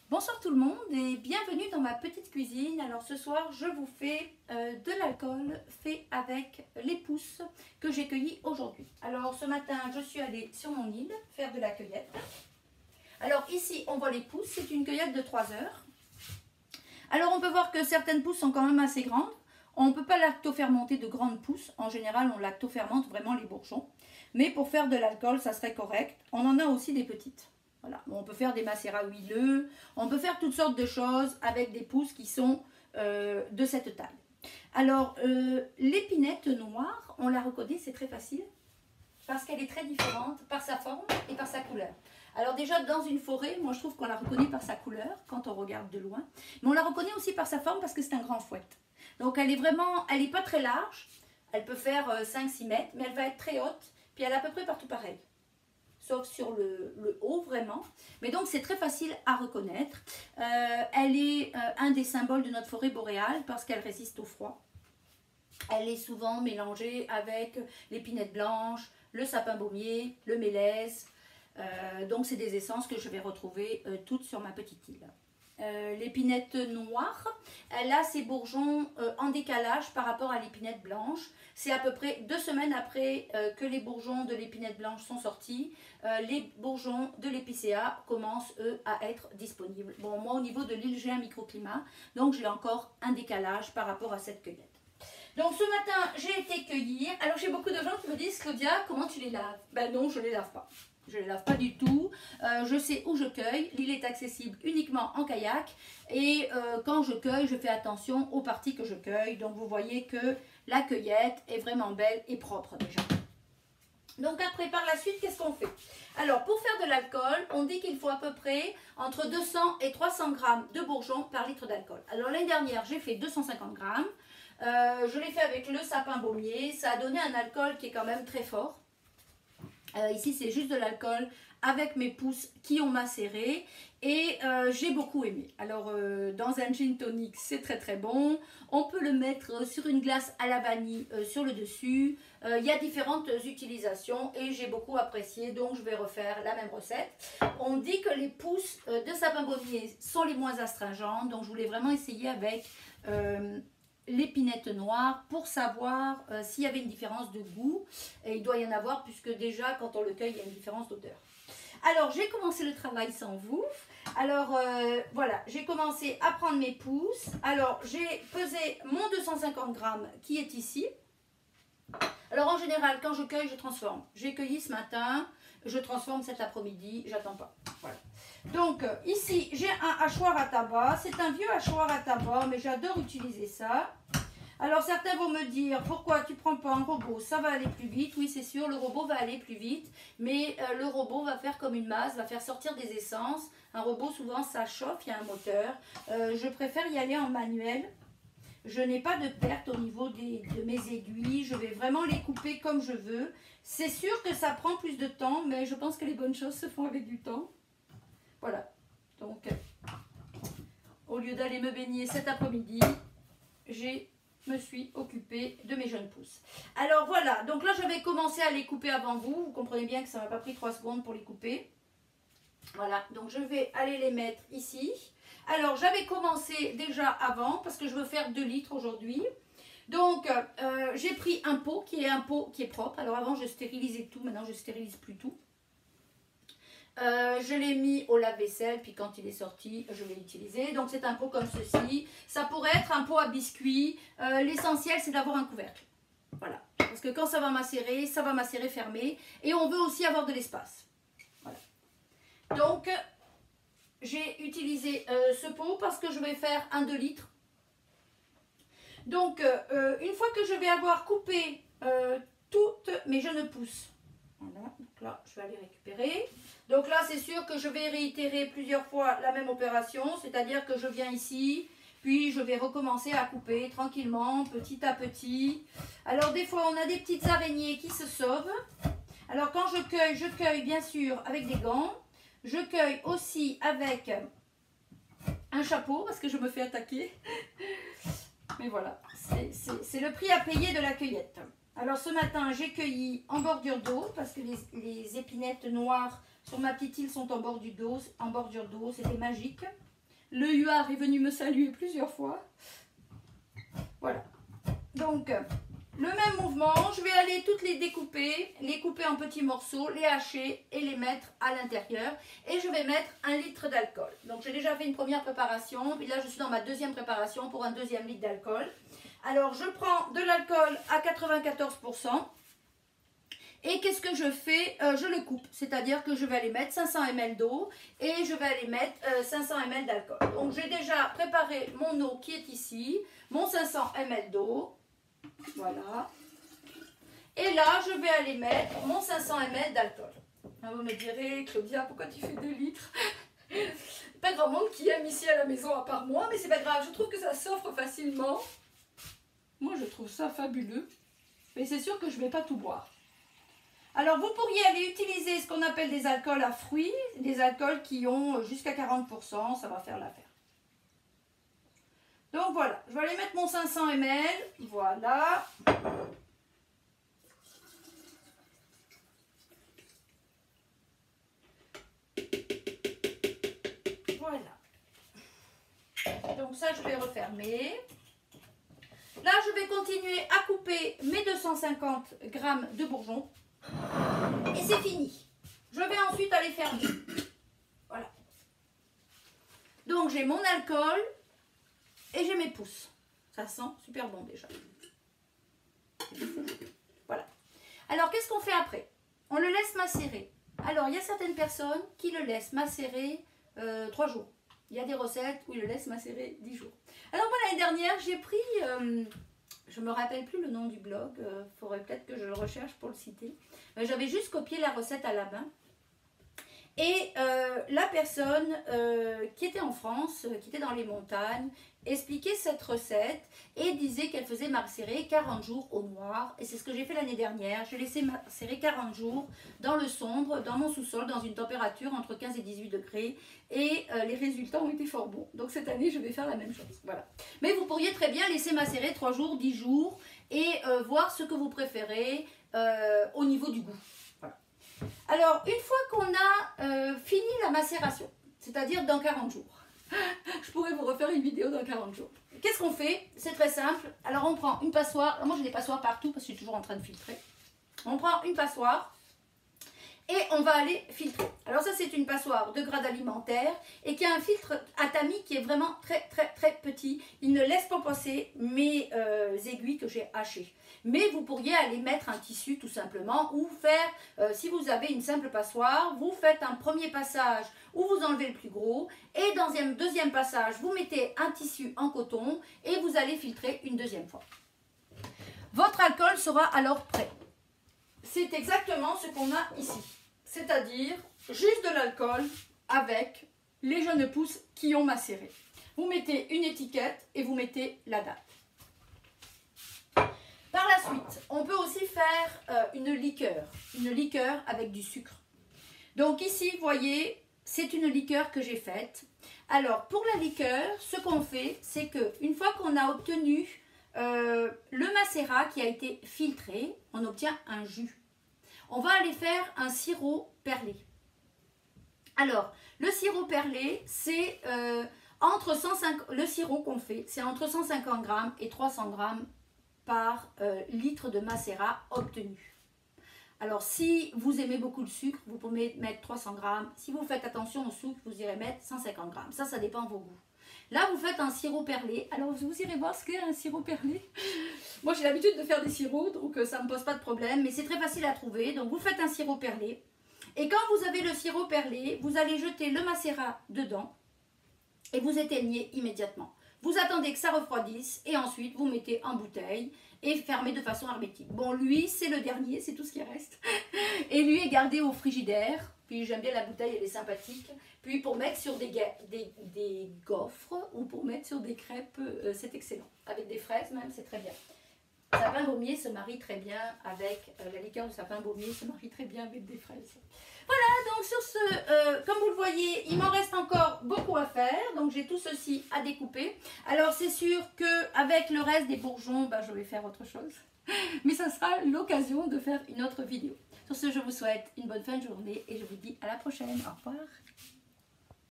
Bonsoir tout le monde et bienvenue dans ma petite cuisine. Alors ce soir je vous fais de l'alcool fait avec les pousses que j'ai cueillies aujourd'hui. Alors ce matin je suis allée sur mon île faire de la cueillette. Alors ici on voit les pousses, c'est une cueillette de 3 heures. Alors on peut voir que certaines pousses sont quand même assez grandes. On ne peut pas lactofermenter de grandes pousses. En général on lactofermente vraiment les bourgeons. Mais pour faire de l'alcool ça serait correct. On en a aussi des petites. Voilà. On peut faire des macérats huileux, on peut faire toutes sortes de choses avec des pousses qui sont de cette taille. Alors, l'épinette noire, on la reconnaît, c'est très facile, parce qu'elle est très différente par sa forme et par sa couleur. Alors déjà, dans une forêt, moi je trouve qu'on la reconnaît par sa couleur, quand on regarde de loin, mais on la reconnaît aussi par sa forme, parce que c'est un grand fouet. Donc elle est vraiment, elle n'est pas très large, elle peut faire 5-6 mètres, mais elle va être très haute, puis elle est à peu près partout pareil. Sauf sur le haut vraiment. Mais donc c'est très facile à reconnaître. Elle est un des symboles de notre forêt boréale parce qu'elle résiste au froid. Elle est souvent mélangée avec l'épinette blanche, le sapin baumier, le mélèze. Donc c'est des essences que je vais retrouver toutes sur ma petite île. L'épinette noire, elle a ses bourgeons en décalage par rapport à l'épinette blanche. C'est à peu près 2 semaines après que les bourgeons de l'épinette blanche sont sortis. Les bourgeons de l'épicéa commencent eux à être disponibles. Bon, moi au niveau de l'île j'ai un microclimat, donc j'ai encore un décalage par rapport à cette cueillette. Donc ce matin j'ai été cueillir. Alors j'ai beaucoup de gens qui me disent: Claudia, comment tu les laves? Ben non, je ne les lave pas. Je ne les lave pas du tout, je sais où je cueille, l'île est accessible uniquement en kayak et quand je cueille, je fais attention aux parties que je cueille. Donc vous voyez que la cueillette est vraiment belle et propre déjà. Donc après, par la suite, qu'est-ce qu'on fait? Alors pour faire de l'alcool, on dit qu'il faut à peu près entre 200 et 300 grammes de bourgeons par litre d'alcool. Alors l'année dernière, j'ai fait 250 grammes, je l'ai fait avec le sapin baumier, ça a donné un alcool qui est quand même très fort. Ici c'est juste de l'alcool avec mes pousses qui ont macéré et j'ai beaucoup aimé. Alors dans un gin tonic c'est très très bon, on peut le mettre sur une glace à la vanille sur le dessus, il y a différentes utilisations et j'ai beaucoup apprécié, donc je vais refaire la même recette. On dit que les pousses de sapin baumier sont les moins astringentes, donc je voulais vraiment essayer avec l'épinette noire pour savoir s'il y avait une différence de goût, et il doit y en avoir puisque déjà quand on le cueille il y a une différence d'odeur. Alors j'ai commencé le travail sans vous. Alors voilà, j'ai commencé à prendre mes pousses. Alors j'ai pesé mon 250 grammes qui est ici. Alors en général quand je cueille je transforme. J'ai cueilli ce matin, je transforme cet après-midi, j'attends pas. Voilà. Donc ici j'ai un hachoir à tabac, c'est un vieux hachoir à tabac mais j'adore utiliser ça. Alors certains vont me dire pourquoi tu prends pas un robot, ça va aller plus vite. Oui c'est sûr, le robot va aller plus vite, mais le robot va faire comme une masse, va faire sortir des essences. Un robot souvent ça chauffe, il y a un moteur. Je préfère y aller en manuel. Je n'ai pas de perte au niveau de mes aiguilles, je vais vraiment les couper comme je veux. C'est sûr que ça prend plus de temps, mais je pense que les bonnes choses se font avec du temps. Voilà, donc au lieu d'aller me baigner cet après-midi, je me suis occupée de mes jeunes pousses. Alors voilà, donc là je vais commencer à les couper avant vous. Vous comprenez bien que ça ne m'a pas pris 3 secondes pour les couper. Voilà, donc je vais aller les mettre ici. Alors j'avais commencé déjà avant parce que je veux faire 2 litres aujourd'hui. Donc j'ai pris un pot qui est propre. Alors avant je stérilisais tout, maintenant je stérilise plus tout. Je l'ai mis au lave-vaisselle, puis quand il est sorti, je l'ai utilisé. Donc c'est un pot comme ceci. Ça pourrait être un pot à biscuits. L'essentiel, c'est d'avoir un couvercle. Voilà. Parce que quand ça va macérer fermé. Et on veut aussi avoir de l'espace. Voilà. Donc, j'ai utilisé ce pot parce que je vais faire un 2 litres. Donc, une fois que je vais avoir coupé toutes mes jeunes pousses, voilà, donc là je vais aller récupérer. Donc là c'est sûr que je vais réitérer plusieurs fois la même opération, c'est-à-dire que je viens ici, puis je vais recommencer à couper tranquillement, petit à petit. Alors des fois on a des petites araignées qui se sauvent. Alors quand je cueille bien sûr avec des gants. Je cueille aussi avec un chapeau parce que je me fais attaquer. Mais voilà, c'est le prix à payer de la cueillette. Alors ce matin, j'ai cueilli en bordure d'eau parce que les épinettes noires sur ma petite île sont en bordure d'eau. C'était magique. Le huard est venu me saluer plusieurs fois. Voilà. Donc, le même mouvement, je vais aller toutes les découper, les couper en petits morceaux, les hacher et les mettre à l'intérieur. Et je vais mettre 1 litre d'alcool. Donc, j'ai déjà fait une première préparation. Et là, je suis dans ma deuxième préparation pour un deuxième litre d'alcool. Alors, je prends de l'alcool à 94%. Et qu'est-ce que je fais? Je le coupe, c'est-à-dire que je vais aller mettre 500 ml d'eau et je vais aller mettre 500 ml d'alcool. Donc j'ai déjà préparé mon eau qui est ici, mon 500 ml d'eau, voilà. Et là, je vais aller mettre mon 500 ml d'alcool. Vous me direz, Claudia, pourquoi tu fais 2 litres? Pas grand monde qui aime ici à la maison à part moi, mais c'est pas grave, je trouve que ça s'offre facilement. Moi, je trouve ça fabuleux, mais c'est sûr que je ne vais pas tout boire. Alors, vous pourriez aller utiliser ce qu'on appelle des alcools à fruits, des alcools qui ont jusqu'à 40%, ça va faire l'affaire. Donc voilà, je vais aller mettre mon 500 ml, voilà. Voilà. Donc ça, je vais refermer. Là, je vais continuer à couper mes 250 g de bourgeons. Et c'est fini. Je vais ensuite aller fermer. Voilà. Donc j'ai mon alcool et j'ai mes pousses. Ça sent super bon déjà. Voilà. Alors qu'est-ce qu'on fait après? On le laisse macérer. Alors il y a certaines personnes qui le laissent macérer 3 jours. Il y a des recettes où ils le laissent macérer 10 jours. Alors moi l'année dernière j'ai pris... je ne me rappelle plus le nom du blog, faudrait peut-être que je le recherche pour le citer. J'avais juste copié la recette à la main. Et la personne qui était en France, qui était dans les montagnes, expliquait cette recette et disait qu'elle faisait macérer 40 jours au noir. Et c'est ce que j'ai fait l'année dernière. J'ai laissé macérer 40 jours dans le sombre, dans mon sous-sol, dans une température entre 15 et 18 degrés. Et les résultats ont été fort bons. Donc cette année, je vais faire la même chose. Voilà. Mais vous pourriez très bien laisser macérer 3 jours, 10 jours et voir ce que vous préférez au niveau du goût. Voilà. Alors, une fois qu'on a fini la macération, c'est-à-dire dans 40 jours, je pourrais vous refaire une vidéo dans 40 jours. Qu'est-ce qu'on fait? C'est très simple. Alors, on prend une passoire. Alors, moi, j'ai des passoires partout parce que je suis toujours en train de filtrer. On prend une passoire. Et on va aller filtrer. Alors ça, c'est une passoire de grade alimentaire et qui a un filtre Atami qui est vraiment très petit. Il ne laisse pas passer mes aiguilles que j'ai hachées. Mais vous pourriez aller mettre un tissu tout simplement ou faire, si vous avez une simple passoire, vous faites un premier passage où vous enlevez le plus gros et dans un deuxième passage, vous mettez un tissu en coton et vous allez filtrer une deuxième fois. Votre alcool sera alors prêt. C'est exactement ce qu'on a ici. C'est-à-dire juste de l'alcool avec les jeunes pousses qui ont macéré. Vous mettez une étiquette et vous mettez la date. Par la suite, on peut aussi faire une liqueur avec du sucre. Donc ici, vous voyez, c'est une liqueur que j'ai faite. Alors pour la liqueur, ce qu'on fait, c'est qu'une fois qu'on a obtenu le macérat qui a été filtré, on obtient un jus. On va aller faire un sirop perlé. Alors, le sirop perlé, c'est le sirop qu'on fait, c'est entre 150 g et 300 g par litre de macérat obtenu. Alors, si vous aimez beaucoup le sucre, vous pouvez mettre 300 g. Si vous faites attention au sucre, vous irez mettre 150 g. Ça dépend de vos goûts. Là, vous faites un sirop perlé. Alors, vous irez voir ce qu'est un sirop perlé. Moi, j'ai l'habitude de faire des sirops, donc ça ne me pose pas de problème. Mais c'est très facile à trouver. Donc, vous faites un sirop perlé. Et quand vous avez le sirop perlé, vous allez jeter le macérat dedans et vous éteignez immédiatement. Vous attendez que ça refroidisse et ensuite, vous mettez en bouteille et fermez de façon hermétique. Bon, lui, c'est le dernier, c'est tout ce qui reste. Et lui est gardé au frigidaire. Puis, j'aime bien la bouteille, elle est sympathique. Puis pour mettre sur des gaufres ou pour mettre sur des crêpes, c'est excellent. Avec des fraises même, c'est très bien. Le sapin baumier se marie très bien avec la liqueur du sapin baumier, se marie très bien avec des fraises. Voilà, donc sur ce, comme vous le voyez, il m'en reste encore beaucoup à faire. Donc j'ai tout ceci à découper. Alors c'est sûr qu'avec le reste des bourgeons, je vais faire autre chose. Mais ça sera l'occasion de faire une autre vidéo. Sur ce, je vous souhaite une bonne fin de journée et je vous dis à la prochaine. Au revoir.